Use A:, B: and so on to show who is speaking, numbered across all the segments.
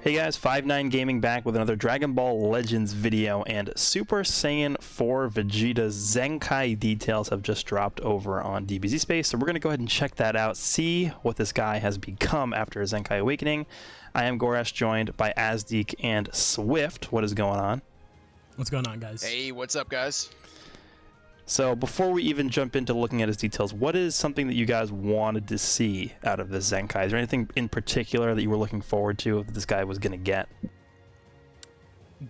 A: Hey guys, 5-9 Gaming back with another Dragon Ball Legends video, and Super Saiyan 4 Vegeta's Zenkai details have just dropped over on DBZ Space, so we're going to go ahead and check that out, see what this guy has become after his Zenkai Awakening. I am Goresh, joined by Azdeek and Swift. What is going on?
B: What's going on, guys?
C: Hey, what's up, guys?
A: So before we even jump into looking at his details, what is something that you guys wanted to see out of this Zenkai? Is there anything in particular that you were looking forward to that this guy was going to get?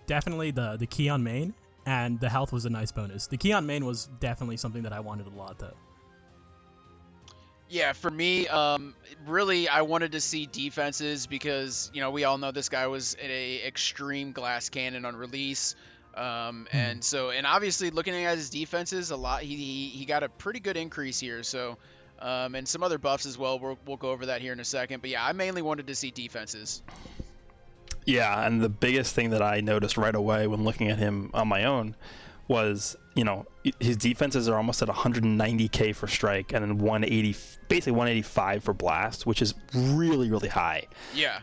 B: Definitely the key on main, and the health was a nice bonus. The key on main was definitely something that I wanted a lot, though.
C: Yeah, for me, really, I wanted to see defenses because, you know, we all know this guy was an extreme glass cannon on release. And obviously looking at his defenses a lot, he got a pretty good increase here. So, and some other buffs as well. We'll go over that here in a second. But yeah, I mainly wanted to see defenses.
A: Yeah, and the biggest thing that I noticed right away when looking at him on my own was, you know, his defenses are almost at 190k for strike and then 180, basically 185 for blast, which is really, really high.
C: Yeah.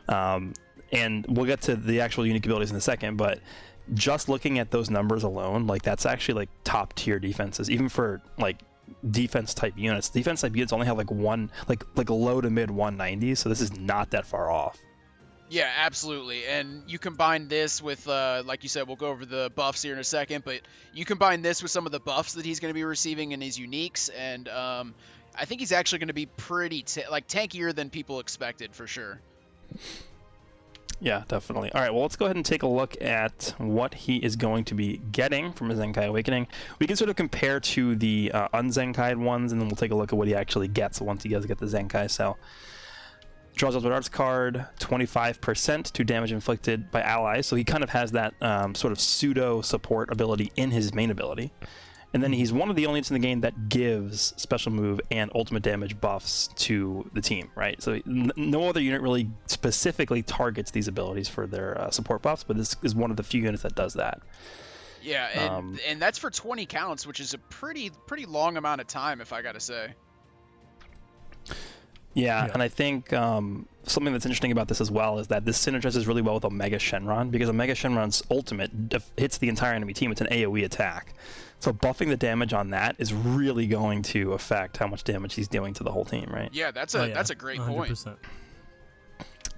A: And we'll get to the actual unique abilities in a second, but just looking at those numbers alone, like that's actually like top tier defenses, even for like defense type units. Defense type units only have like like low to mid 190s, so this is not that far off.
C: Yeah, absolutely. And you combine this with, like you said, we'll go over the buffs here in a second, but you combine this with some of the buffs that he's going to be receiving in his uniques, and I think he's actually going to be pretty tankier than people expected for sure.
A: Yeah, definitely. All right, well, let's go ahead and take a look at what he is going to be getting from his Zenkai Awakening. We can sort of compare to the unzenkai'd ones, and then we'll take a look at what he actually gets once he does get the Zenkai. So, draws Ultimate Arts card, 25% to damage inflicted by allies. So he kind of has that sort of pseudo support ability in his main ability. And then he's one of the only units in the game that gives special move and ultimate damage buffs to the team, right? So no other unit really specifically targets these abilities for their support buffs, but this is one of the few units that does that.
C: Yeah, and that's for 20 counts, which is a pretty long amount of time, if I gotta say.
A: Yeah, and I think something that's interesting about this as well is that this synergizes really well with Omega Shenron, because Omega Shenron's ultimate hits the entire enemy team. It's an AoE attack. So buffing the damage on that is really going to affect how much damage he's doing to the whole team, right?
C: Yeah, that's a great 100%. Point.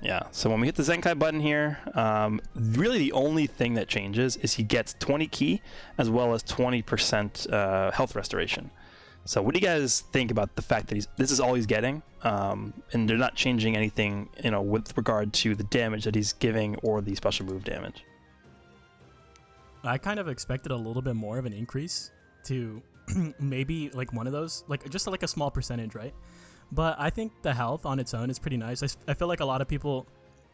A: Yeah, so when we hit the Zenkai button here, really the only thing that changes is he gets 20 ki as well as 20% health restoration. So what do you guys think about the fact that this is all he's getting, and they're not changing anything, you know, with regard to the damage that he's giving or the special move damage?
B: I kind of expected a little bit more of an increase to maybe like one of those, like just like a small percentage, right? But I think the health on its own is pretty nice. I feel like a lot of people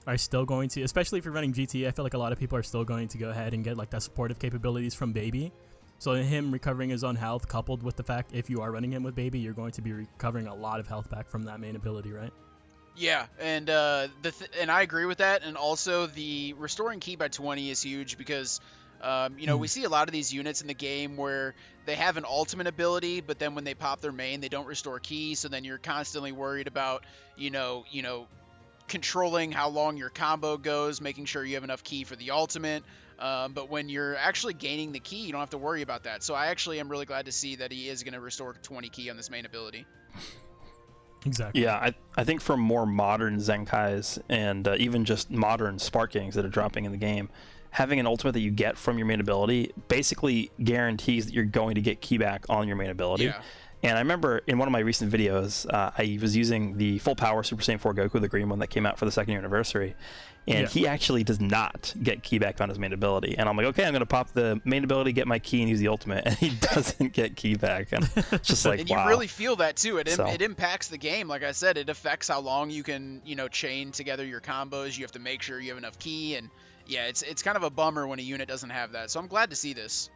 B: are still going to, especially if you're running GT, I feel like a lot of people are still going to go ahead and get like that supportive capabilities from Baby. So him recovering his own health, coupled with the fact if you are running him with Baby, you're going to be recovering a lot of health back from that main ability, right?
C: Yeah, and and I agree with that. And also the restoring ki by 20 is huge because, you know, we see a lot of these units in the game where they have an ultimate ability, but then when they pop their main, they don't restore ki. So then you're constantly worried about, you know, controlling how long your combo goes, making sure you have enough ki for the ultimate. But when you're actually gaining the ki, you don't have to worry about that. So I actually am really glad to see that he is going to restore 20 ki on this main ability.
B: Exactly.
A: Yeah, I think for more modern Zenkais and even just modern Sparkings that are dropping in the game, having an ultimate that you get from your main ability basically guarantees that you're going to get ki back on your main ability.
C: Yeah.
A: And I remember in one of my recent videos, I was using the full power Super Saiyan 4 Goku, the green one that came out for the 2nd year anniversary. And he actually does not get ki back on his main ability. And I'm like, okay, I'm going to pop the main ability, get my ki, and use the ultimate. And he doesn't get ki back. And it's just like,
C: and
A: wow.
C: you really feel that, too. It impacts the game. Like I said, it affects how long you can, you know, chain together your combos. You have to make sure you have enough ki. And, yeah, it's kind of a bummer when a unit doesn't have that. So I'm glad to see this.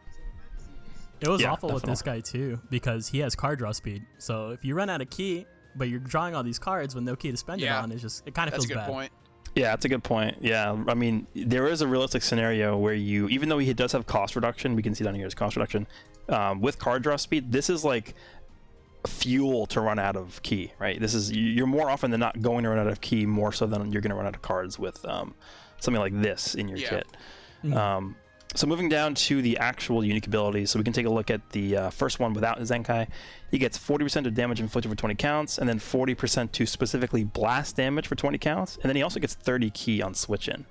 B: It was awful with this guy, too, because he has card draw speed. So if you run out of ki, but you're drawing all these cards with no ki to spend it on, it kind of feels bad.
C: That's a good point.
A: Yeah, that's a good point. Yeah, I mean, there is a realistic scenario where you, even though he does have cost reduction, we can see down here his cost reduction, with card draw speed, this is like fuel to run out of ki, right? This is, you're more often than not going to run out of ki more so than you're going to run out of cards with something like this in your
C: Yeah.
A: kit. So moving down to the actual unique abilities, so we can take a look at the first one without Zenkai. He gets 40% of damage inflicted for 20 counts, and then 40% to specifically blast damage for 20 counts, and then he also gets 30 ki on switch in.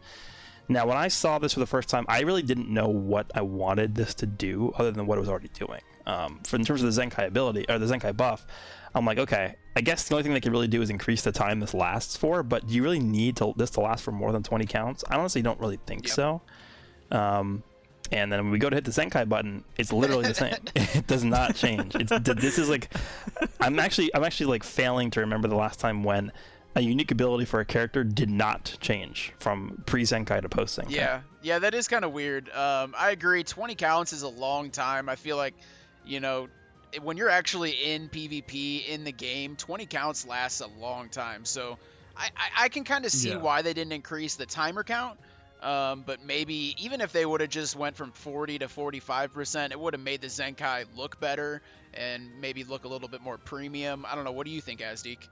A: Now, when I saw this for the first time, I really didn't know what I wanted this to do other than what it was already doing. In terms of the Zenkai ability, or the Zenkai buff, I'm like, okay, I guess the only thing they can really do is increase the time this lasts for, but do you really need this to last for more than 20 counts? I honestly don't really think so. And then when we go to hit the Zenkai button, it's literally the same. It does not change. This is like, I'm actually like failing to remember the last time when a unique ability for a character did not change from pre-Zenkai to post-Zenkai.
C: Yeah, that is kind of weird. I agree. 20 counts is a long time. I feel like, when you're actually in PvP in the game, 20 counts lasts a long time. So I can kind of see why they didn't increase the timer count. But maybe even if they would have just went from 40 to 45%, it would have made the Zenkai look better and maybe look a little bit more premium. I don't know. What do you think, Azdeek?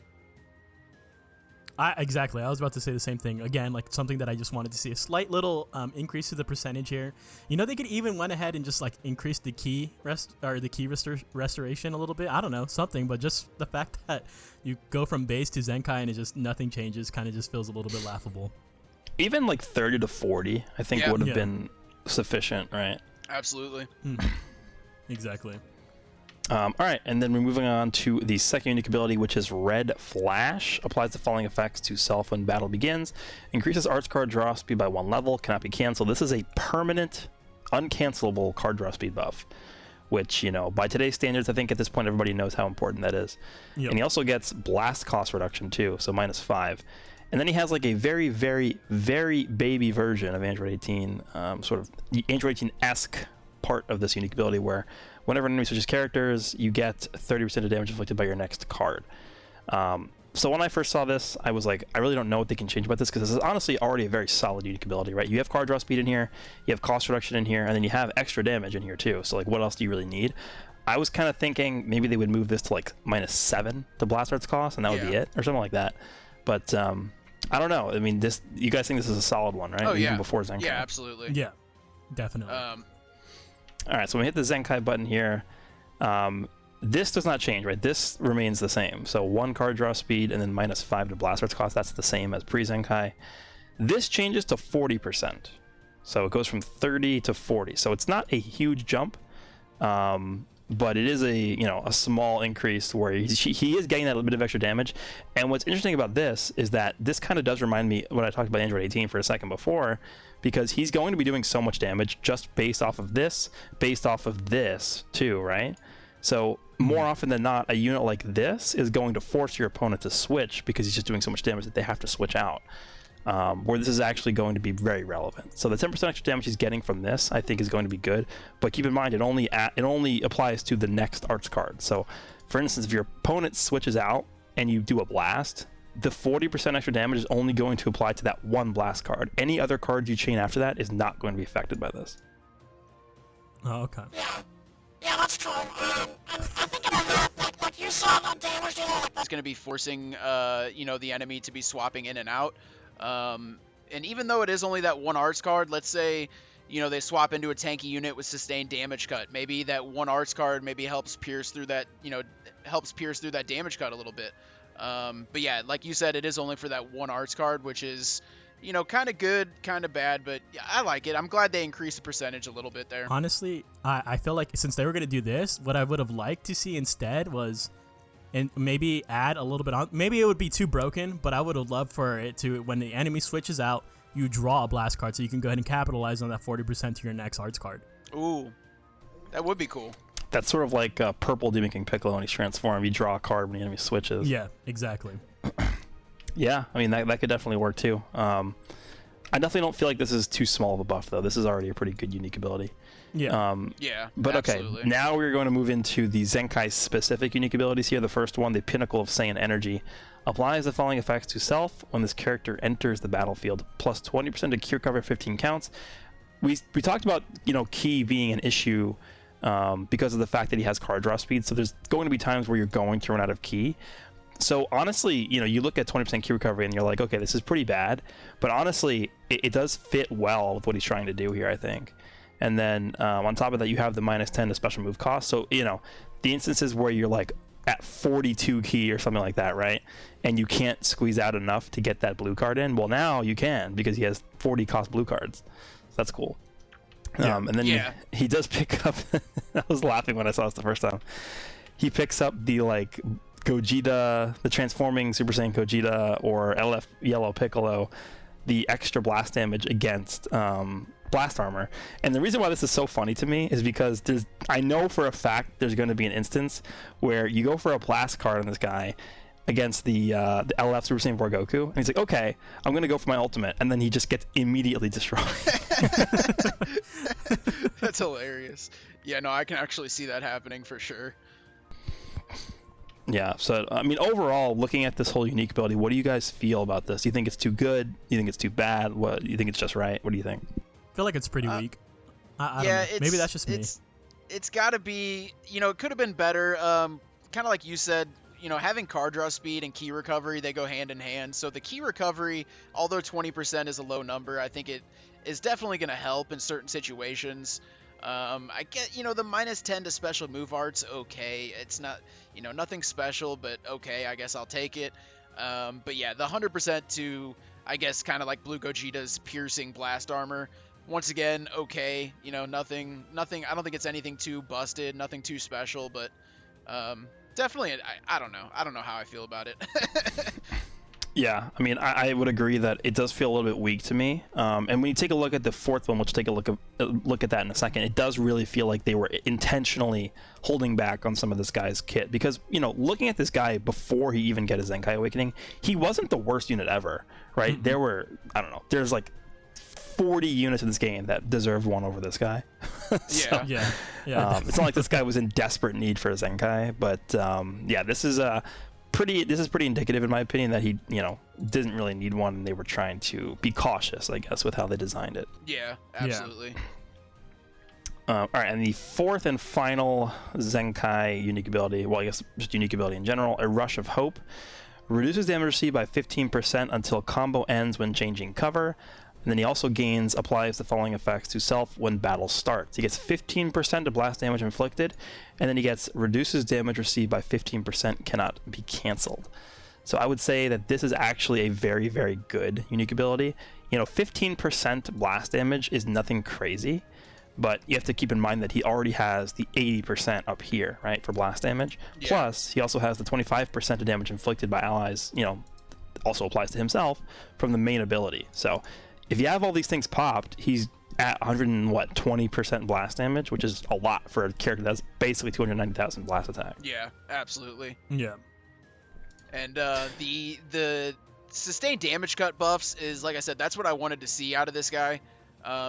B: Exactly. I was about to say the same thing. Again, like something that I just wanted to see a slight little increase to the percentage here. They could even went ahead and just like increase the key restoration a little bit. I don't know, something, but just the fact that you go from base to Zenkai and it just nothing changes kind of just feels a little bit laughable.
A: Even like 30 to 40, I think would have been sufficient, right?
C: Absolutely.
B: Exactly.
A: All right, and then we're moving on to the second unique ability, which is Red Flash. Applies the following effects to self when battle begins. Increases arts card draw speed by 1 level. Cannot be canceled. This is a permanent, uncancelable card draw speed buff, which, by today's standards, I think at this point everybody knows how important that is. Yep. And he also gets blast cost reduction too, so -5. And then he has like a very, very, very baby version of Android 18, sort of Android 18-esque part of this unique ability where whenever an enemy switches characters, you get 30% of damage inflicted by your next card. So when I first saw this, I was like, I really don't know what they can change about this, because this is honestly already a very solid unique ability, right? You have card draw speed in here, you have cost reduction in here, and then you have extra damage in here too. So like, what else do you really need? I was kind of thinking maybe they would move this to like -7 to blast arts cost, and that would be it, or something like that. But I don't know. I mean, you guys think this is a solid one, right?
C: Oh,
A: Even before Zenkai.
C: Yeah, absolutely.
B: Yeah, definitely.
A: All right, so we hit the Zenkai button here. This does not change, right? This remains the same. So 1 card draw speed and then -5 to blast arts cost. That's the same as pre-Zenkai. This changes to 40%. So it goes from 30 to 40. So it's not a huge jump, but it is a small increase where he is getting that little bit of extra damage. And what's interesting about this is that this kind of does remind me when I talked about Android 18 for a second before, because he's going to be doing so much damage just based off of this too, right? So more often than not, a unit like this is going to force your opponent to switch because he's just doing so much damage that they have to switch out. Where this is actually going to be very relevant. So the 10% extra damage he's getting from this, I think, is going to be good. But keep in mind, it only applies to the next arts card. So, for instance, if your opponent switches out and you do a blast, the 40% extra damage is only going to apply to that one blast card. Any other cards you chain after that is not going to be affected by this.
B: Oh, okay.
D: Yeah, that's cool. I think about that, like you saw that damage.
C: It's going to be forcing, the enemy to be swapping in and out. And even though it is only that 1 arts card, let's say, they swap into a tanky unit with sustained damage cut. Maybe that 1 arts card maybe helps pierce through that, damage cut a little bit. But yeah, like you said, it is only for that 1 arts card, which is, kind of good, kind of bad, but yeah, I like it. I'm glad they increased the percentage a little bit there.
B: Honestly, I feel like since they were going to do this, what I would have liked to see instead was, and maybe add a little bit on. Maybe it would be too broken, but I would have loved for it to, when the enemy switches out, you draw a blast card so you can go ahead and capitalize on that 40% to your next arts card.
C: Ooh, that would be cool.
A: That's sort of like purple Demon King Piccolo when he's transformed. You draw a card when the enemy switches.
B: Yeah, exactly.
A: Yeah, I mean, that could definitely work too. I definitely don't feel like this is too small of a buff, though. This is already a pretty good unique ability.
B: Yeah.
C: Yeah.
A: But
C: absolutely.
A: Okay, now we're going to move into the Zenkai specific unique abilities here. The first one, the Pinnacle of Saiyan Energy, applies the following effects to self when this character enters the battlefield. Plus 20% to Ki recover 15 counts. We talked about Ki being an issue because of the fact that he has card draw speed. So there's going to be times where you're going to run out of Ki. So honestly, you look at 20% Ki recovery and you're like, okay, this is pretty bad. But honestly, it does fit well with what he's trying to do here, I think. And then on top of that, you have the -10 to special move cost. So, you know, the instances where you're like at 42 key or something like that, right? And you can't squeeze out enough to get that blue card in. Well, now you can, because he has 40 cost blue cards. So that's cool.
B: Yeah.
A: And then he does pick up, I was laughing when I saw this the first time. He picks up the like Gogeta, the transforming Super Saiyan Gogeta or LF Yellow Piccolo, the extra blast damage against blast armor. And the reason why this is so funny to me is because I know for a fact there's going to be an instance where you go for a blast card on this guy against the LF Super Saiyan 4 Goku, and he's like, okay, I'm going to go for my ultimate, and then he just gets immediately destroyed.
C: That's hilarious. Yeah, no, I can actually see that happening for sure.
A: Yeah, so I mean, overall, looking at this whole unique ability, what do you guys feel about this? Do you think it's too good? Do you think it's too bad? What do you think? It's just right? What do you think?
B: I feel like it's pretty weak. I
C: yeah,
B: don't know. Maybe that's just me.
C: It's got to be, you know, it could have been better. Kind of like you said, you know, having card draw speed and key recovery, they go hand in hand. So the key recovery, although 20% is a low number, I think it is definitely going to help in certain situations. I get, you know, the -10 to special move art's okay. It's not, you know, nothing special, but okay, I guess I'll take it. But yeah, the 100% to, I guess, kind of like Blue Gogeta's piercing blast armor. Once again, okay, you know, nothing, I don't think it's anything too busted, nothing too special, but definitely, I don't know how I feel about it.
A: Yeah, I mean, I would agree that it does feel a little bit weak to me. And when you take a look at the fourth one, we'll take a look at that in a second, it does really feel like they were intentionally holding back on some of this guy's kit. Because, you know, looking at this guy before he even got his Zenkai Awakening, he wasn't the worst unit ever, right? Mm-hmm. There were, I don't know, there's like 40 units in this game that deserved one over this guy. So,
B: yeah.
A: It's not like this guy was in desperate need for a Zenkai, but yeah, this is pretty indicative in my opinion that he, you know, didn't really need one, and they were trying to be cautious, I guess, with how they designed it.
C: Yeah, absolutely.
A: All right, and the fourth and final Zenkai unique ability, well, I guess just unique ability in general, a Rush of Hope, reduces damage received by 15% until combo ends when changing cover. And then he also applies the following effects to self when battle starts. He gets 15% of blast damage inflicted, and then he gets reduces damage received by 15%, cannot be cancelled. So I would say that this is actually a very, very good unique ability. You know, 15% blast damage is nothing crazy, but you have to keep in mind that he already has the 80% up here, right, for blast damage. Yeah. Plus, he also has the 25% of damage inflicted by allies, you know, also applies to himself from the main ability. So if you have all these things popped, he's at 20% blast damage, which is a lot for a character that's basically 290,000 blast attack.
C: Yeah, absolutely.
B: Yeah.
C: And the sustained damage cut buffs is, like I said, that's what I wanted to see out of this guy.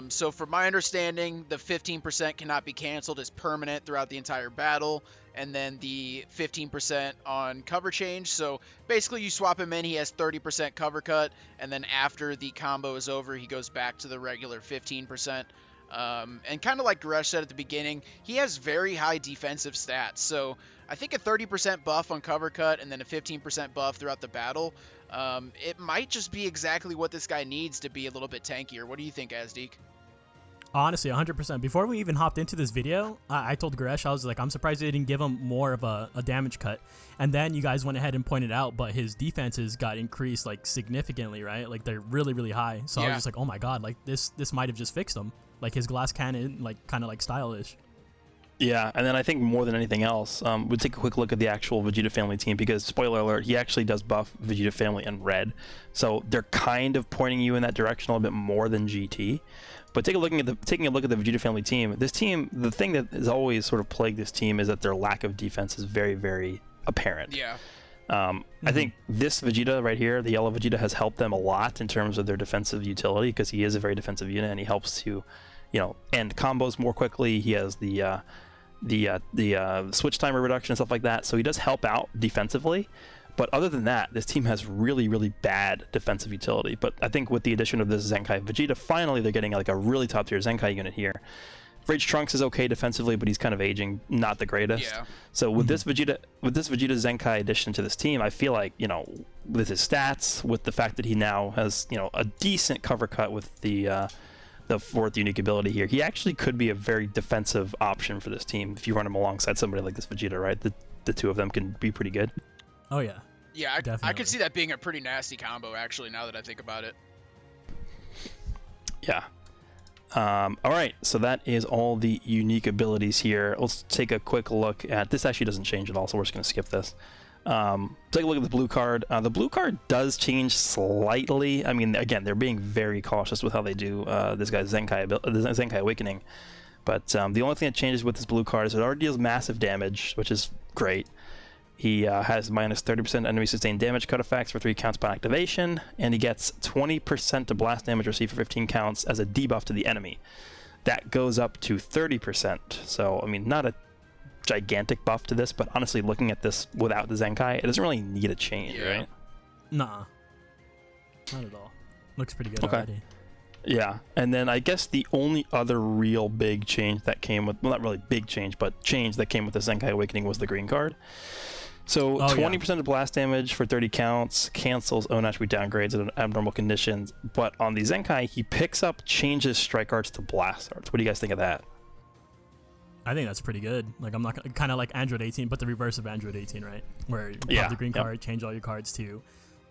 C: So from my understanding, the 15% cannot be canceled is permanent throughout the entire battle, and then the 15% on cover change. So basically you swap him in, he has 30% cover cut, and then after the combo is over, he goes back to the regular 15%. And kind of like Goresh said at the beginning, he has very high defensive stats. So I think a 30% buff on cover cut and then a 15% buff throughout the battle, it might just be exactly what this guy needs to be a little bit tankier. What do you think, Azdeek?
B: Honestly, 100%. Before we even hopped into this video, I told Goresh, I was like, I'm surprised they didn't give him more of a damage cut. And then you guys went ahead and pointed out, but his defenses got increased like significantly, right? Like they're really, really high. So I was just like, oh my god, like this might have just fixed him. Like his glass cannon, like kind of like stylish.
A: Yeah, and then I think more than anything else, we'll take a quick look at the actual Vegeta family team, because spoiler alert, he actually does buff Vegeta family in red. So they're kind of pointing you in that direction a little bit more than GT. But taking a look at the Vegeta family team, this team, the thing that has always sort of plagued this team is that their lack of defense is very, very apparent.
C: Yeah.
A: I think this Vegeta right here, the yellow Vegeta, has helped them a lot in terms of their defensive utility, because he is a very defensive unit and he helps to, you know, end combos more quickly. He has the switch timer reduction and stuff like that, so he does help out defensively. But other than that, this team has really, really bad defensive utility. But I think with the addition of this Zenkai Vegeta, finally they're getting like a really top tier Zenkai unit here Rage Trunks is okay defensively, but he's kind of aging, not the greatest.
C: Yeah.
A: So with this Vegeta Zenkai addition to this team, I feel like, with his stats, with the fact that he now has, a decent cover cut with the fourth unique ability here, he actually could be a very defensive option for this team if you run him alongside somebody like this Vegeta, right? The two of them can be pretty good.
B: Oh yeah.
C: Yeah, I
B: Definitely.
C: could see that being a pretty nasty combo, actually, now that I think about it.
A: Yeah. All right, so that is all the unique abilities here. Let's take a quick look at this. Actually doesn't change at all, so we're just going to skip this. Take a look at the blue card. The blue card does change slightly. I mean, again, they're being very cautious with how they do this guy's Zenkai Awakening. But the only thing that changes with this blue card is it already deals massive damage, which is great. He has minus 30% enemy sustained damage cut effects for 3 counts upon activation, and he gets 20% to blast damage received for 15 counts as a debuff to the enemy. That goes up to 30%. So, I mean, not a gigantic buff to this, but honestly, looking at this without the Zenkai, it doesn't really need a change, right?
B: Nah. Not at all. Looks pretty good
A: Okay.
B: already.
A: Yeah, and then I guess the only other real big change that came with, well, not really big change, but change that came with the Zenkai Awakening was the green card. So 20% of blast damage for 30 counts, cancels own attribute downgrades in abnormal conditions, but on the Zenkai, he picks up changes strike arts to blast arts. What do you guys think of that?
B: I think that's pretty good. Like, I'm not gonna, kind of like Android 18, but the reverse of Android 18, right? Where you pop the green card, change all your cards to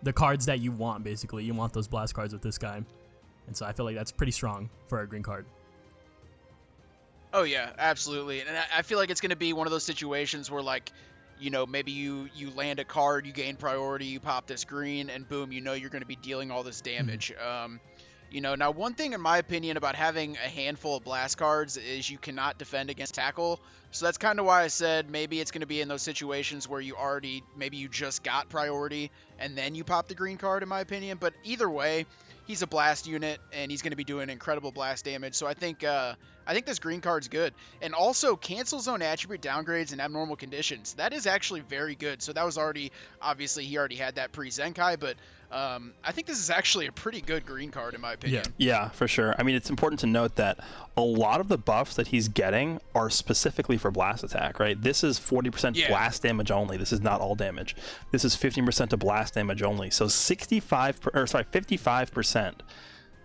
B: the cards that you want, basically. You want those blast cards with this guy. And so I feel like that's pretty strong for a green card.
C: Oh, yeah, absolutely. And I feel like it's going to be one of those situations where, like, maybe you land a card, you gain priority, you pop this green, and boom, you're going to be dealing all this damage. Now one thing in my opinion about having a handful of blast cards is you cannot defend against tackle. So that's kind of why I said maybe it's going to be in those situations where maybe you just got priority and then you pop the green card, in my opinion. But either way, he's a blast unit and he's going to be doing incredible blast damage. So I think this green card's good. And also cancel zone attribute downgrades in abnormal conditions. That is actually very good. So that was obviously he already had that pre-Zenkai, but I think this is actually a pretty good green card in my opinion.
A: Yeah, for sure. I mean, it's important to note that a lot of the buffs that he's getting are specifically for blast attack, right? This is 40% blast damage only. This is not all damage. This is 15% to blast damage only. So 55%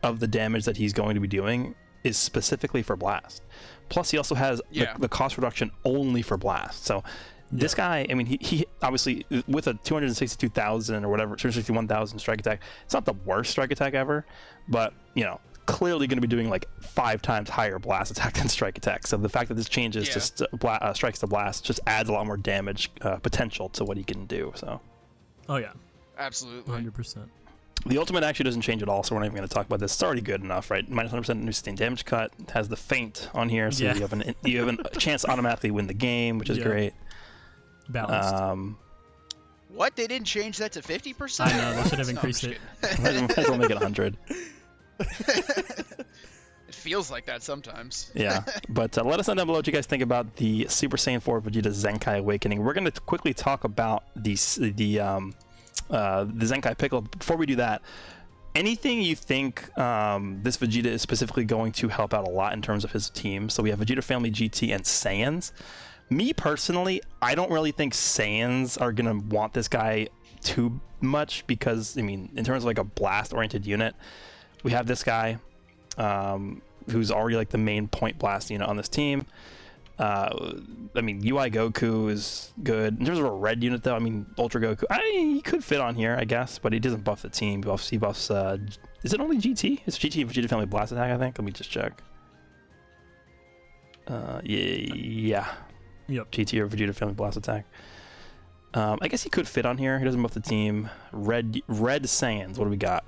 A: of the damage that he's going to be doing is specifically for blast. Plus, he also has the cost reduction only for blast. So this guy, I mean, he obviously, with a 262,000 or whatever, 261,000 strike attack, it's not the worst strike attack ever, but, clearly going to be doing like 5 times higher blast attack than strike attack. So the fact that this changes to strikes to blast just adds a lot more damage potential to what he can do. So.
B: Oh, yeah.
C: Absolutely.
B: 100%.
A: The ultimate actually doesn't change at all, so we're not even going to talk about this. It's already good enough, right? Minus 100% new sustained damage cut. It has the feint on here, so you have a chance to automatically win the game, which is great.
B: Balanced.
C: What? They didn't change that to 50%?
B: I know, they should have increased it.
A: Might as well make it 100.
C: It feels like that sometimes.
A: Yeah, but let us know down below what you guys think about the Super Saiyan 4 Vegeta Zenkai Awakening. We're going to quickly talk about the Zenkai Piccolo. Before we do that, anything you think this Vegeta is specifically going to help out a lot in terms of his team? So we have Vegeta Family GT and Saiyans. Me personally, I don't really think Saiyans are going to want this guy too much because, I mean, in terms of like a blast-oriented unit, we have this guy who's already like the main point blast unit on this team. I mean, UI Goku is good. In terms of a red unit, though, I mean, Ultra Goku, he could fit on here, I guess, but he doesn't buff the team. He buffs, is it only GT? It's GT Vegeta Family Blast Attack, I think. Let me just check. Yeah.
B: Yep.
A: GT or Vegeta Family Blast Attack. I guess he could fit on here. He doesn't buff the team. Red Saiyans, what do we got?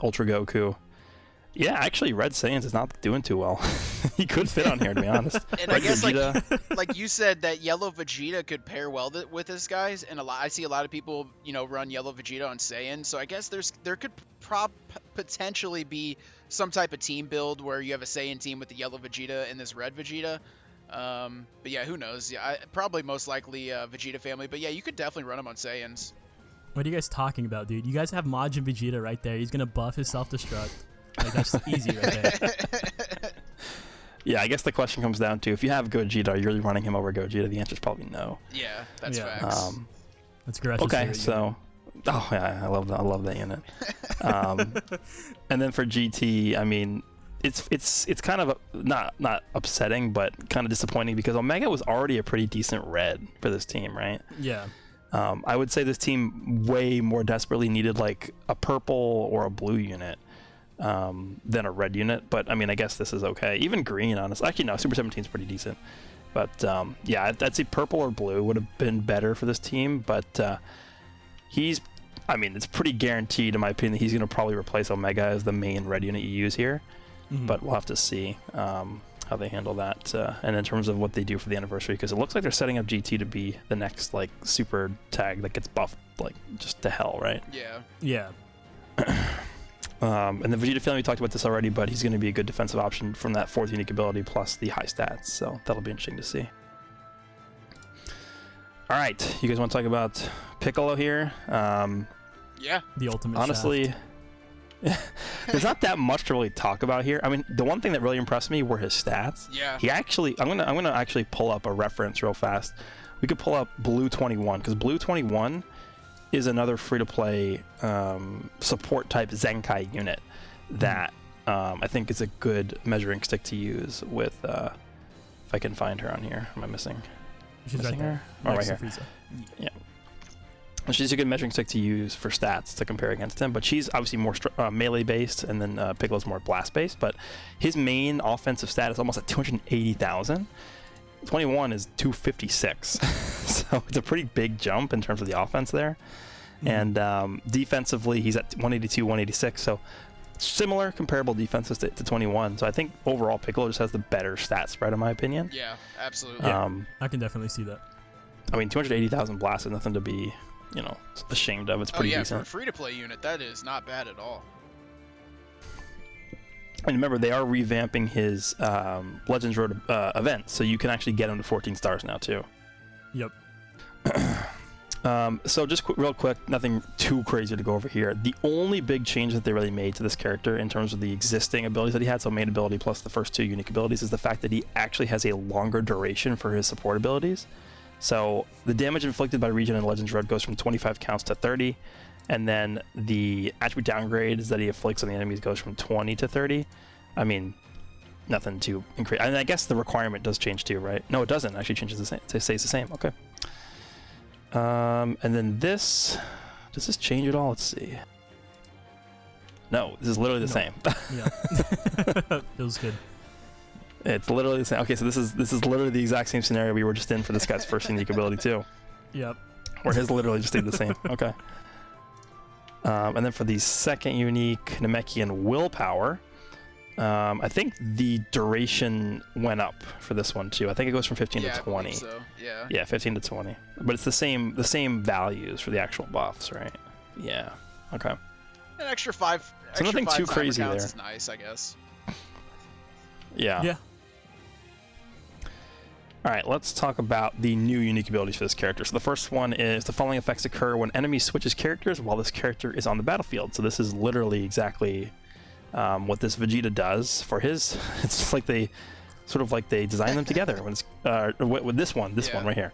A: Ultra Goku. Yeah, actually, Red Saiyans is not doing too well. He could fit on here, to be honest.
C: And I guess, like you said, that Yellow Vegeta could pair well with this guys, and I see a lot of people, run Yellow Vegeta on Saiyan. So I guess there could potentially be some type of team build where you have a Saiyan team with the Yellow Vegeta and this Red Vegeta. But yeah, who knows? Yeah, probably most likely Vegeta Family. But yeah, you could definitely run them on Saiyans.
B: What are you guys talking about, dude? You guys have Majin Vegeta right there. He's gonna buff his self-destruct. Like, that's easy right there.
A: Yeah, I guess the question comes down to if you have Gogeta, are you really running him over Gogeta? The answer is probably no.
C: Yeah, that's
B: Yeah.
C: facts.
B: That's Goresh's
A: Okay,
B: favorite
A: so yeah, I love that unit. And then for GT, I mean, it's kind of not upsetting, but kind of disappointing because Omega was already a pretty decent red for this team, right?
B: Yeah.
A: I would say this team way more desperately needed like a purple or a blue unit than a red unit. But I mean, I guess this is okay. Even green, honestly. Actually, no, Super 17 is pretty decent. But yeah, I'd say purple or blue would have been better for this team. But I mean, it's pretty guaranteed, in my opinion, that he's going to probably replace Omega as the main red unit you use here.
B: Mhm.
A: But we'll have to see how they handle that, and in terms of what they do for the anniversary, because it looks like they're setting up GT to be the next like super tag that gets buffed like just to hell, right?
C: Yeah.
B: Yeah.
A: And the Vegeta family, we talked about this already, but he's going to be a good defensive option from that 4th unique ability plus the high stats, so that'll be interesting to see. All right, you guys want to talk about Piccolo here?
C: Yeah.
B: The ultimate
A: Honestly,
B: shaft.
A: there's not that much to really talk about here. I mean, the one thing that really impressed me were his stats.
C: Yeah.
A: He actually, I'm gonna actually pull up a reference real fast. We could pull up Blue 21 because Blue 21 is another free-to-play support type Zenkai unit that I think is a good measuring stick to use with. If I can find her on here, am I missing?
B: She's
A: missing
B: right there.
A: her? Oh, right
B: Next to
A: here.
B: Frieza.
A: Yeah. She's a good measuring stick to use for stats to compare against him, but she's obviously more melee based, and then Piccolo's more blast based. But his main offensive stat is almost at 280,000. 21 is 256, so it's a pretty big jump in terms of the offense there.
B: Mhm.
A: And defensively, he's at 182, 186, so similar, comparable defenses to 21. So I think overall, Piccolo just has the better stat spread, in my opinion.
C: Yeah. Absolutely.
B: Yeah. I can definitely see that.
A: I mean, 280,000 blast is nothing to be, ashamed of. It's pretty
C: For a
A: decent.
C: free-to-play unit, that is not bad at all.
A: And remember, they are revamping his Legends Road event, so you can actually get him to 14 stars now, too.
B: Yep.
A: So just real quick, nothing too crazy to go over here. The only big change that they really made to this character in terms of the existing abilities that he had, so main ability plus the first 2 unique abilities, is the fact that he actually has a longer duration for his support abilities. So the damage inflicted by region in Legends Road goes from 25 counts to 30, and then the attribute downgrades that he inflicts on the enemies goes from 20 to 30. I mean, nothing too increase. I mean, I guess the requirement does change too, right? No, it doesn't. It actually changes the same. It stays the same. Okay. And then this, does this change at all? Let's see. No, this is literally the same.
B: Yeah. Feels good.
A: It's literally the same. Okay, so this is literally the exact same scenario we were just in for this guy's first unique ability too,
B: Yep.
A: where his literally just stayed the same. Okay. And then for the second unique, Namekian Willpower, I think the duration went up for this one too. I think it goes from 15
C: Yeah,
A: to
C: I
A: 20.
C: believe so. Yeah.
A: Yeah, 15 to 20. But it's the same values for the actual buffs, right? Yeah. Okay.
C: An extra five.
A: So nothing
C: extra
A: too
C: five
A: crazy
C: timer counts
A: there.
C: is nice, I guess.
A: Yeah.
B: Yeah.
A: All right, let's talk about the new unique abilities for this character. So the first one is the following effects occur when enemy switches characters while this character is on the battlefield. So this is literally exactly what this Vegeta does for his. It's just like they design them together. When it's with this one right here.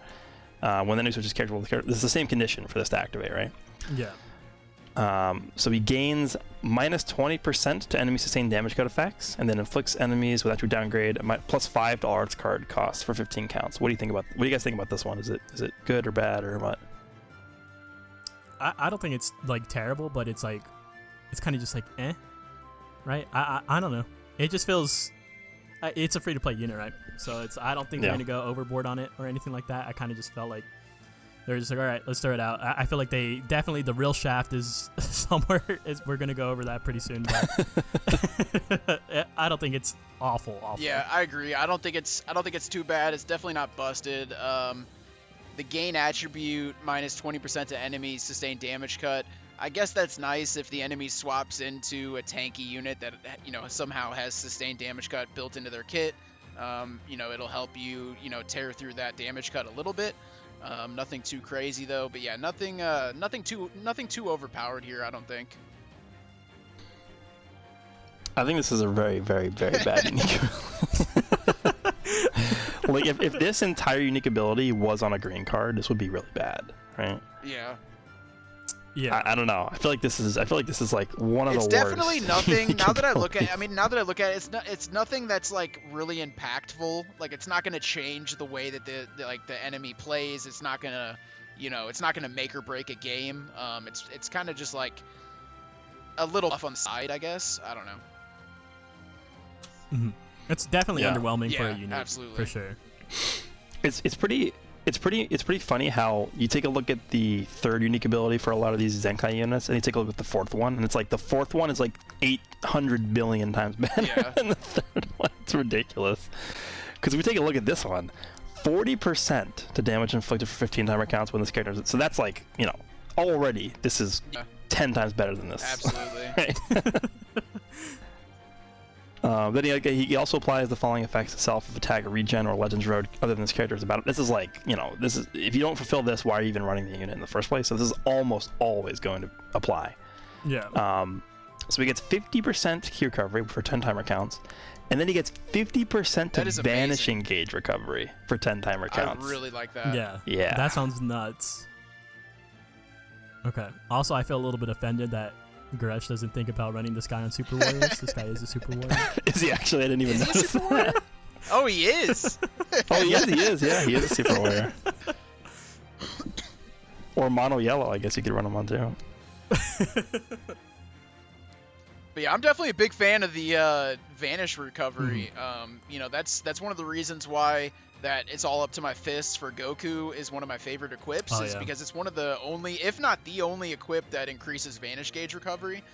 A: When the enemy switches character, this is the same condition for this to activate, right?
B: Yeah.
A: So he gains minus 20% to enemy sustained damage code effects, and then inflicts enemies with attribute downgrade plus 5 to all arts card costs for 15 counts. What do you guys think about this one? Is it good or bad or what?
B: I don't think it's like terrible, but it's like it's kind of just like right? I don't know. It just feels it's a free to play unit, right? So I don't think they're gonna go overboard on it or anything like that. I kind of just felt like they're just like, all right, let's throw it out. I feel like they definitely, the real shaft is somewhere. We're gonna go over that pretty soon. But I don't think it's awful.
C: Yeah, I agree. I don't think it's too bad. It's definitely not busted. The gain attribute minus 20% to enemies sustained damage cut. I guess that's nice if the enemy swaps into a tanky unit that somehow has sustained damage cut built into their kit. It'll help you tear through that damage cut a little bit. Nothing too crazy though, but yeah, nothing too overpowered here, I don't think.
A: I think this is a very, very, very bad unique. Like if this entire unique ability was on a green card, this would be really bad, right?
C: Yeah.
B: Yeah.
A: I don't know. I feel like this is like one of the worst.
C: It's definitely nothing.
A: unique
C: Now that I look at,
A: abilities.
C: it's nothing that's like really impactful. Like it's not gonna change the way that the enemy plays. It's not gonna, it's not gonna make or break a game. It's kind of just like a little off on the side, I guess. I don't know.
B: Mm-hmm. It's definitely underwhelming for a
C: Yeah,
B: unit,
C: absolutely.
B: for sure.
A: It's pretty funny how you take a look at the third unique ability for a lot of these Zenkai units, and you take a look at the fourth one, and it's like the fourth one is like 800 billion times better than the third one. It's ridiculous. Because if we take a look at this one, 40% to damage inflicted for 15 timer counts when this character is, so that's like, already this is 10 times better than this.
C: Absolutely.
A: Then he also applies the following effects to self of attack, regen, or Legends Road other than this character is about. This is like, this is, if you don't fulfill this, why are you even running the unit in the first place? So this is almost always going to apply.
B: Yeah.
A: So he gets 50% Q recovery for 10 timer counts, and then he gets 50% to vanishing gauge recovery for 10 timer counts.
C: I really like that.
B: Yeah. That sounds nuts. Okay. Also, I feel a little bit offended that Goresh doesn't think about running this guy on Super Warriors. This guy is a Super Warrior.
A: Is he actually? I didn't even notice that.
C: Oh, he is.
A: Oh, yes, he is. Yeah, he is a Super Warrior. Or Mono Yellow, I guess you could run him on too.
C: But yeah, I'm definitely a big fan of the vanish recovery.
B: Mm-hmm.
C: That's one of the reasons why that it's all up to my fists for Goku is one of my favorite equips, because it's one of the only, if not the only equip that increases vanish gauge recovery.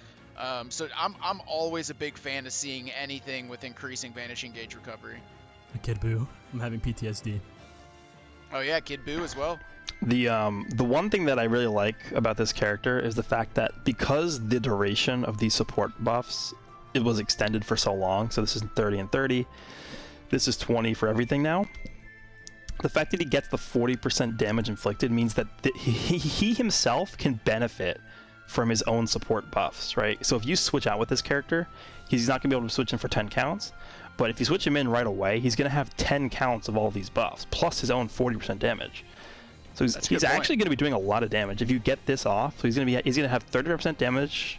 C: So I'm always a big fan of seeing anything with increasing vanishing gauge recovery.
B: Kid Buu, I'm having PTSD.
C: Oh yeah, Kid Buu as well.
A: The one thing that I really like about this character is the fact that because the duration of these support buffs, it was extended for so long, so this is 30 and 30, this is 20 for everything now. The fact that he gets the 40% damage inflicted means that he himself can benefit from his own support buffs, right? So if you switch out with this character, he's not going to be able to switch in for 10 counts, but if you switch him in right away, he's going to have 10 counts of all these buffs, plus his own 40% damage. So he's actually going to be doing a lot of damage. If you get this off, so he's going to have 30% damage,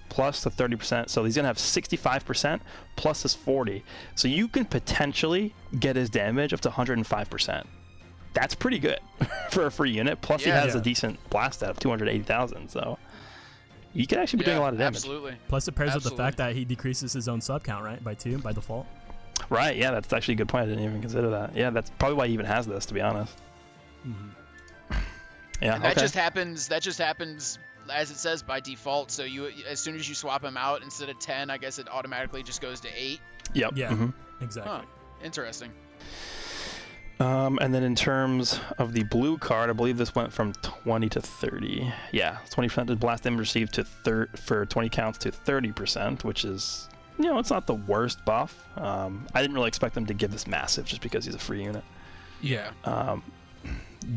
A: plus the 30%. So he's going to have 65% plus his 40. So you can potentially get his damage up to 105%. That's pretty good for a free unit. Plus he has a decent blast stat of 280,000. So you can actually be doing a lot of damage.
C: Absolutely.
B: Plus it pairs with the fact that he decreases his own sub count, right? By 2 by default.
A: Right. Yeah, that's actually a good point. I didn't even consider that. Yeah, that's probably why he even has this, to be honest.
B: Mm-hmm.
A: Yeah.
C: And that just happens as it says by default. So you, as soon as you swap him out, instead of 10, I guess it automatically just goes to 8.
A: Yep.
B: Yeah. Exactly.
C: Huh. Interesting.
A: And then in terms of the blue card, I believe this went from 20 to 30. Yeah, 20% of blast damage received for 20 counts to 30%, which is, it's not the worst buff. I didn't really expect them to give this massive just because he's a free unit.
C: Yeah.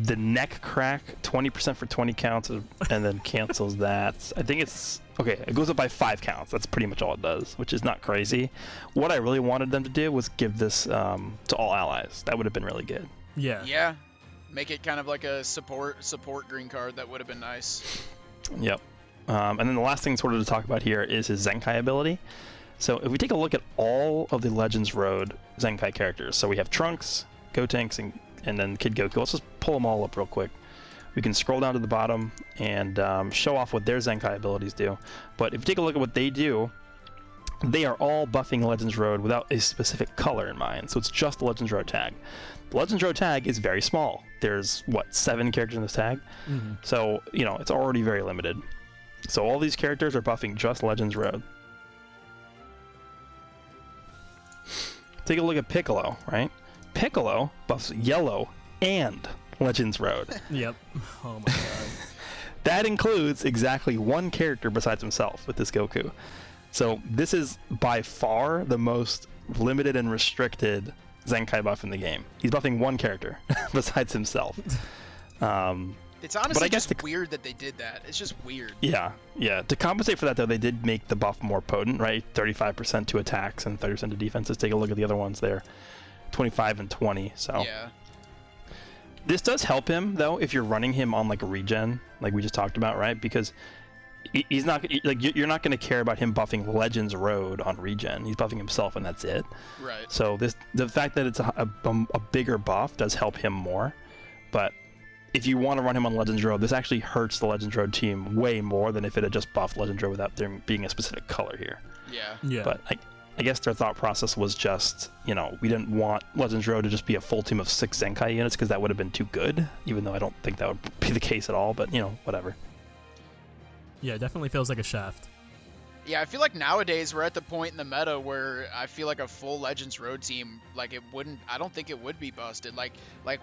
A: The neck crack, 20% for 20 counts, and then cancels that. I think it's okay. It goes up by 5 counts. That's pretty much all it does, which is not crazy. What I really wanted them to do was give this to all allies. That would have been really good.
B: Yeah.
C: Yeah. Make it kind of like a support green card. That would have been nice.
A: Yep. And then the last thing sort of to talk about here is his Zenkai ability. So if we take a look at all of the Legends Road Zenkai characters, so we have Trunks, Gotenks, and then Kid Goku. Let's just pull them all up real quick. We can scroll down to the bottom and show off what their Zenkai abilities do. But if you take a look at what they do, they are all buffing Legends Road without a specific color in mind. So it's just the Legends Road tag. The Legends Road tag is very small. There's, 7 characters in this tag?
B: Mm-hmm.
A: So, it's already very limited. So all these characters are buffing just Legends Road. Take a look at Piccolo, right? Piccolo buffs yellow and Legends Road.
B: Yep. Oh my god.
A: That includes exactly 1 character besides himself with this Goku. So this is by far the most limited and restricted Zenkai buff in the game. He's buffing 1 character besides himself.
C: It's honestly just weird that they did that. It's just weird.
A: Yeah. To compensate for that, though, they did make the buff more potent, right? 35% to attacks and 30% to defenses. Take a look at the other ones there. 25 and 20. So
C: Yeah.
A: this does help him though if you're running him on like regen, like we just talked about, right? Because he's not like you're not going to care about him buffing Legends Road on regen. He's buffing himself and that's it.
C: Right.
A: So the fact that it's a bigger buff does help him more. But if you want to run him on Legends Road, this actually hurts the Legends Road team way more than if it had just buffed Legends Road without there being a specific color here.
C: Yeah.
B: Yeah.
A: But I guess their thought process was just, you know, we didn't want Legends Road to just be a full team of 6 Zenkai units because that would have been too good, even though I don't think that would be the case at all, but, you know, whatever.
B: Yeah, it definitely feels like a shaft.
C: Yeah, I feel like nowadays we're at the point in the meta where I feel like a full Legends Road team, like I don't think it would be busted. Like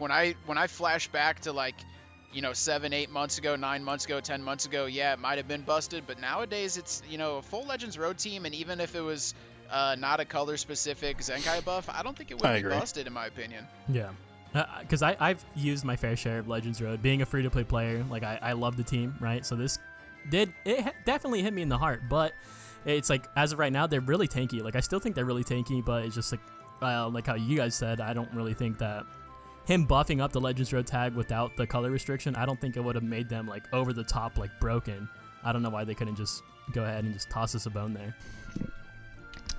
C: when I flash back to like, you know, 7, 8 months ago, 9 months ago, 10 months ago, yeah, it might have been busted, but nowadays it's, you know, a full Legends Road team, and even if it was not a color specific Zenkai buff, I don't think it would be busted in my opinion.
B: Yeah. Because I've used my fair share of Legends Road. Being a free-to-play player, like I love the team, right? So this definitely hit me in the heart, but it's like, as of right now, they're really tanky. Like, I still think they're really tanky, but it's just like how you guys said, I don't really think that him buffing up the Legends Road tag without the color restriction, I don't think it would have made them, like, over the top, like, broken. I don't know why they couldn't just go ahead and just toss us a bone there.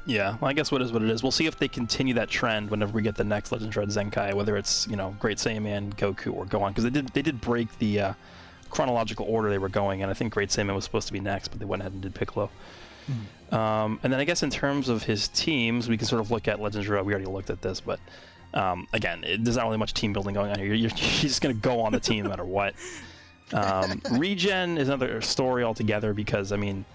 A: Yeah, well, I guess what is what it is. We'll see if they continue that trend whenever we get the next Legends Road Zenkai, whether it's, you know, Great Saiyaman, Goku, or Gohan, because they did break the chronological order they were going in. I think Great Saiyaman was supposed to be next, but they went ahead and did Piccolo. And then I guess in terms of his teams, we can sort of look at Legends Road. We already looked at this, but again, there's not really much team building going on here. You're just going to go on the team no matter what. Regen is another story altogether because, I mean,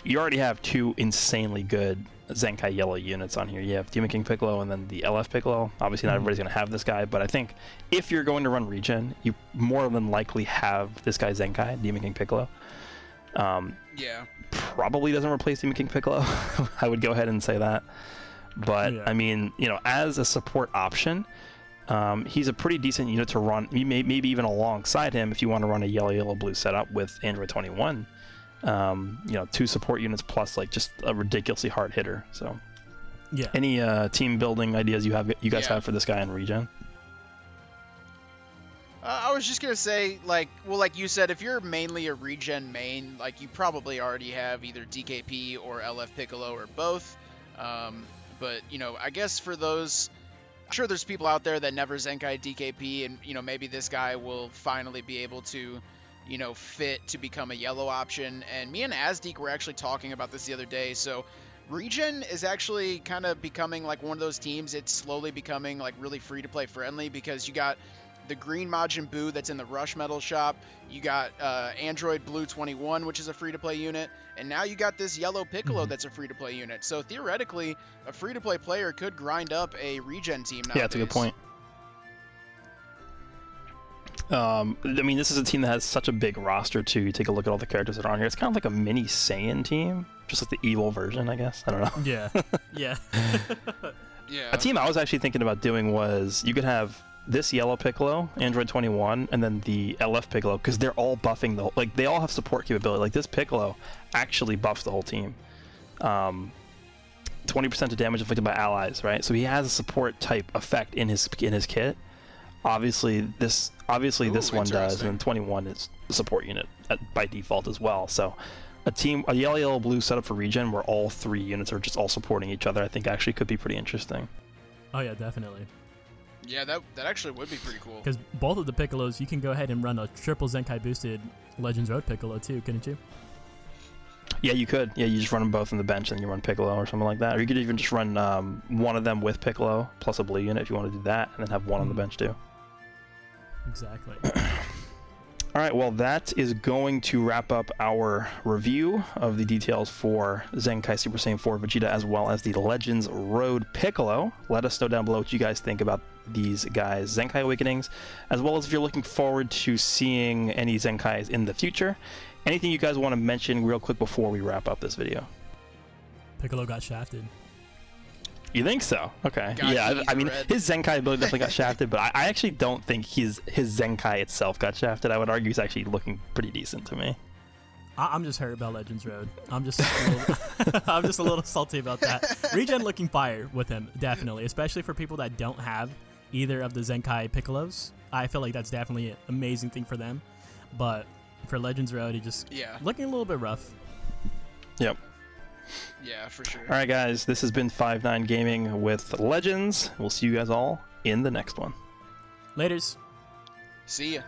A: you already have 2 insanely good Zenkai Yellow units on here. You have Demon King Piccolo and then the LF Piccolo. Obviously, not everybody's going to have this guy, but I think if you're going to run Regen, you more than likely have this guy Zenkai, Demon King Piccolo.
C: Yeah.
A: Probably doesn't replace Demon King Piccolo. I would go ahead and say that. But, yeah. I mean, you know, as a support option, he's a pretty decent unit to run, maybe even alongside him if you want to run a yellow-blue setup with Android 21. You know, 2 support units plus like just a ridiculously hard hitter. So
B: yeah,
A: any team building ideas you guys have for this guy in regen?
C: I was just gonna say, like you said, if you're mainly a regen main, like you probably already have either DKP or LF Piccolo or both. But you know, I guess for those, I'm sure there's people out there that never Zenkai DKP, and you know, maybe this guy will finally be able to, you know, fit to become a yellow option. And me and Azdeek were actually talking about this the other day. So Regen is actually kind of becoming like one of those teams. It's slowly becoming like really free to play friendly because you got the green Majin Buu that's in the Rush Metal shop. You got Android Blue 21, which is a free to play unit. And now you got this yellow Piccolo that's a free to play unit. So theoretically, a free to play player could grind up a Regen team nowadays.
A: Yeah, that's a good point. I mean, this is a team that has such a big roster too. You take a look at all the characters that are on here. It's kind of like a mini Saiyan team, just like the evil version, I guess. I don't know.
B: Yeah, yeah.
C: Yeah.
A: A team I was actually thinking about doing was you could have this yellow Piccolo, Android 21, and then the LF Piccolo, because they're all buffing like they all have support capability. Like this Piccolo actually buffs the whole team. 20% of damage inflicted by allies, right? So he has a support type effect in his kit. Obviously this one does, and 21 is the support unit by default as well. So a yellow blue setup for regen where all 3 units are just all supporting each other, I think actually could be pretty interesting.
B: Oh yeah, definitely.
C: Yeah, that actually would be pretty cool.
B: Because both of the Piccolos, you can go ahead and run a triple Zenkai boosted Legends Road Piccolo too, couldn't you?
A: Yeah, you could. Yeah, you just run them both on the bench and you run Piccolo or something like that. Or you could even just run one of them with Piccolo plus a blue unit if you want to do that, and then have one on the bench too.
B: Exactly.
A: All right, well, that is going to wrap up our review of the details for Zenkai Super Saiyan 4 Vegeta as well as the Legends Road Piccolo. Let us know down below what you guys think about these guys' Zenkai Awakenings, as well as if you're looking forward to seeing any Zenkais in the future. Anything you guys want to mention real quick before we wrap up this video?
B: Piccolo got shafted.
A: You think so? Okay.
C: God,
A: yeah, I mean,
C: red.
A: his Zenkai ability definitely got shafted, but I actually don't think his Zenkai itself got shafted. I would argue he's actually looking pretty decent to me.
B: I'm just hurt about Legends Road. I'm just I'm just a little salty about that. Regen looking fire with him, definitely, especially for people that don't have either of the Zenkai Piccolos. I feel like that's definitely an amazing thing for them. But for Legends Road, he just looking a little bit rough.
A: Yep.
C: Yeah, for sure.
A: All right, guys, this has been 5-9 Gaming with Legends. We'll see you guys all in the next one.
B: Laters.
C: See ya.